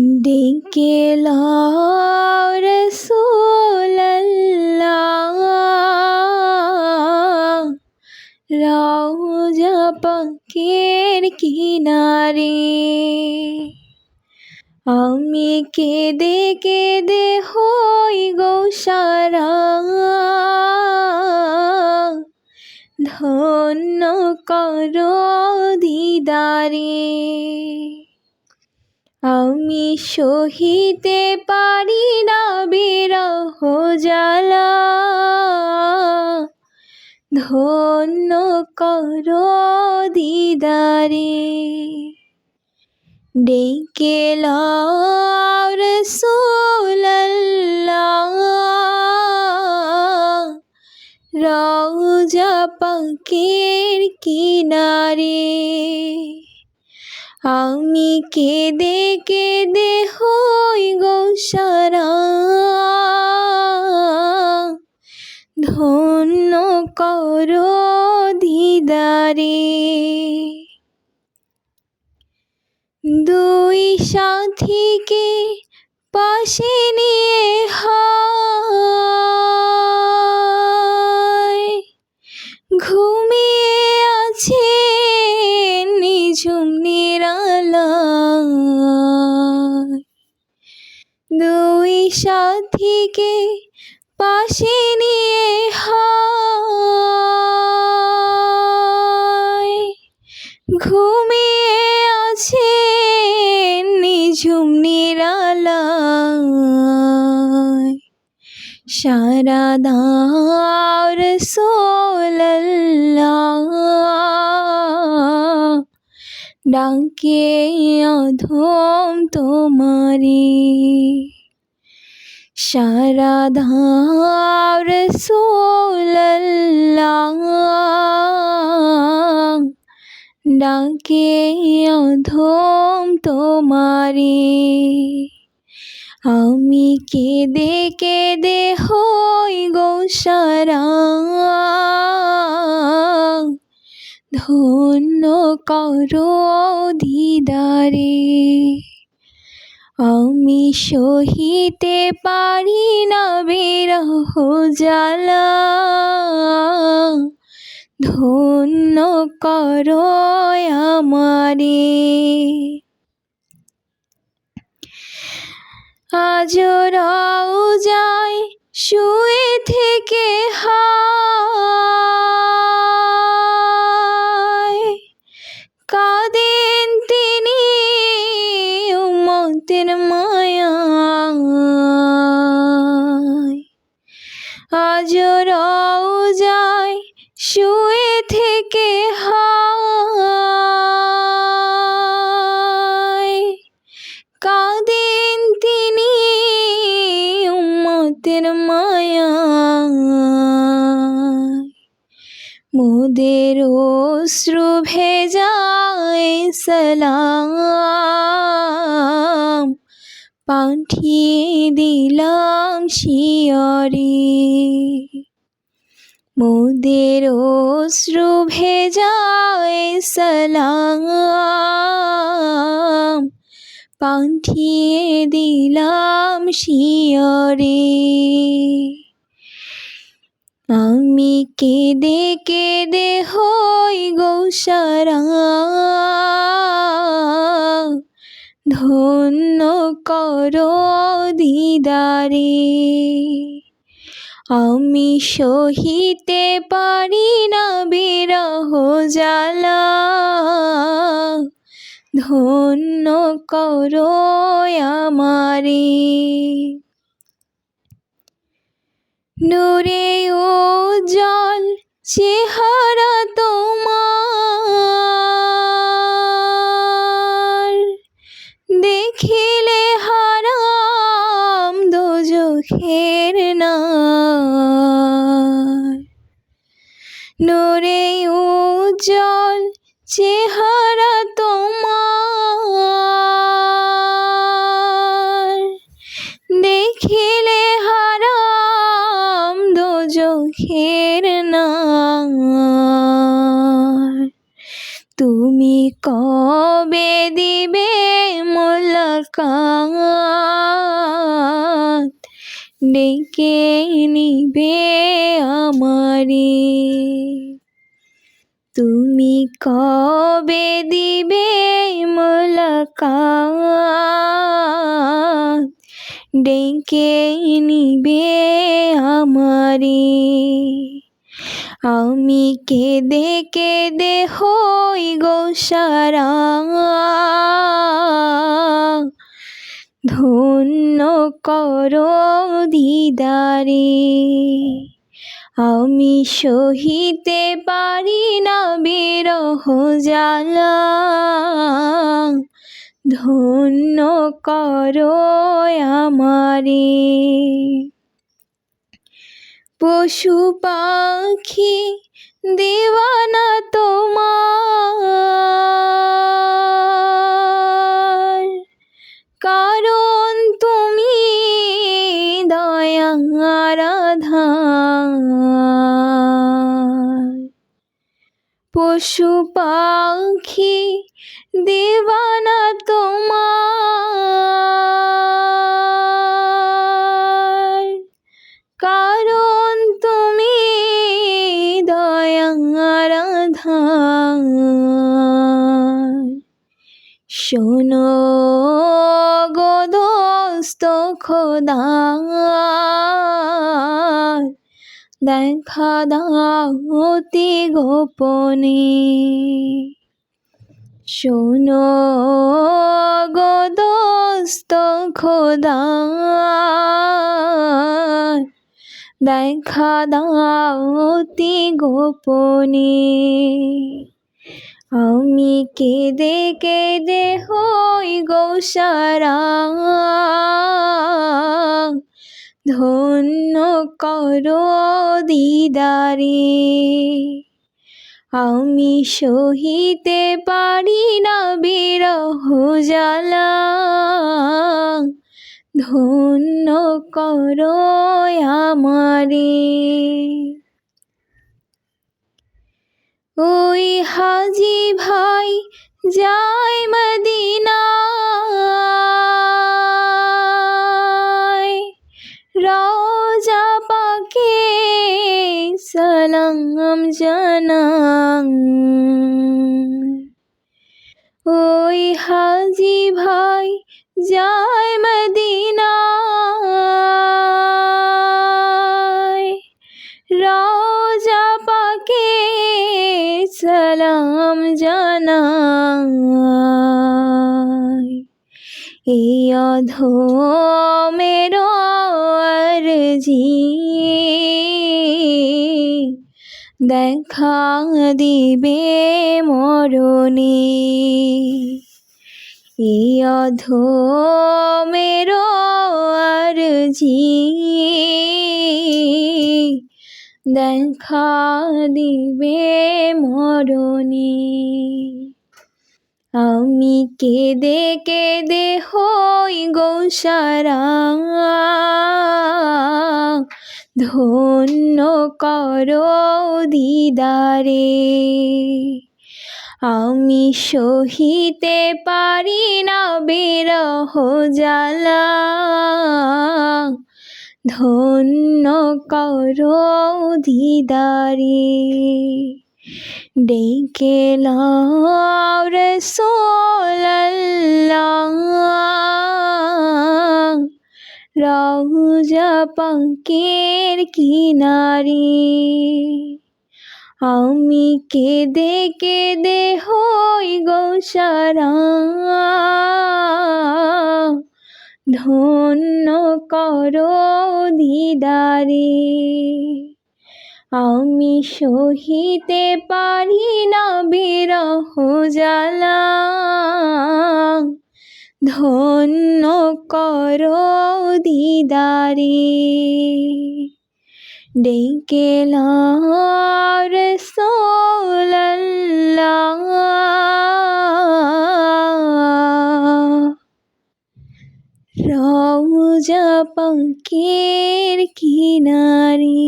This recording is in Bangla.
ডেকে লও রাসূলাল্লাহ, রওজা পাকের কিনারে। আমি কেঁদে কেঁদে হই গোসারা, ধন্য করো দিদারে। আমি সহিতে পারি না বিরহ জ্বালা, ধন্য করো দিদারে। ডেকে লও রাসূলাল্লাহ, রওজা পাকের কিনারে। আমি কেঁদে কেঁদে হই গোসারা, ধন্য করো দিদারে। দুই সাথীকে পাশে নিয়ে হায় ঘুমিয়ে আছে নিঝুম নিরালায়। দুই সাথীকে পাশে নিয়ে হায় ঘুমিয়ে আছে নিঝুম নিরালায়। সারা দাও রাসূলাল্লাহ, ডাকে অধম তোমারে। সারা দাও রাসূলাল্লাহ, ডাকে অধম তোমারে। আমি কেঁদে কেঁদে হই গোসারা, ধন্য করো দিদারে। আমি সহিতে পারি না বিরহ জ্বালা, ধন্য করো আমারে। আজ রওজায় শুয়ে থেকে হায় কাঁদেন তিনি উম্মতের মায়ায়। আজ রওজায় শুয়ে থেকে হায় কাঁদেন তিনি উম্মতের মায়ায়। মোদের অশ্রু ভেজায় সালাম পাঠিয়ে দিলাম শিয়রে। মোদের অশ্রু ভেজায় সালাম পাঠিয়ে দিলাম শিয়রে। আমি কেঁদে কেঁদে হই গোসারা, ধন্য করো দিদারে। আমি সহিতে পারি না বিরহ জ্বালা, ধন্য করো আমারে। নূরে উজ্জ্বল চেহারা তোমার, দেখিলে হারাম দোজখের নার। নূরে উজ্জ্বল চেহারা তোমার, দেখিলে হারাম দোজখের নার। তুমি কবে দিবে মোলাকাত মোলাকাত ডেকে নিবে আমারে। তুমি কবে দিবে মোলাকাত ডেকে নিবে আমারে। আমি কেঁদে কেঁদে হই গো সারা, ধন্য করো দিদারে। আমি সহিতে পারি না বিরহ জ্বালা, ধন্য করো আমারে। পশু পাখি দিওয়ানা তোমার, কারণ তুমি দয়ার আধার। পশু পাখি দিওয়ানা তোমার, কারণ তুমি দয়ার আধার। শোনো গো দোস্ত খোদা, দেখা দাও অতি গোপনে। শোনো গো দোস্ত খোদা, দেখা দাও অতি গোপনে। আমি কেঁদে কেঁদে হই গো সারা, ধন্য করো দিদারে। আমি সহিতে পারি না বিরহ জ্বালা, ধন্য করো আমারে। ওই হাজি ভাই যায় মদিনায়, রওজা পাকে সালাম জানান। ওই হাজি ভাই যায় মদিনায়, রওজা পাকে সালাম জানায়। এই অধমের আরজি দেখা দিবে মরণে। এই অধমের আরজি দেখা দিবে মরণে। আমি কেঁদে কেঁদে হই গো সারা, ধন্য করো দিদারে। আমি সহিতে পারি না বিরহ জ্বালা, ধন্য করো দিদারে। ডেকে লাও রাসূলুল্লাহ, রওজা পাকের কিনারে। আমি কেঁদে কেঁদে হই গো সারা, ধন্য করো দিদারে। আমি সহিতে পারি না বিরহ জ্বালা, ধন্য করো দিদারে। ডেকে লাও রাসূলুল্লাহ, রওজা পাকের কিনারে।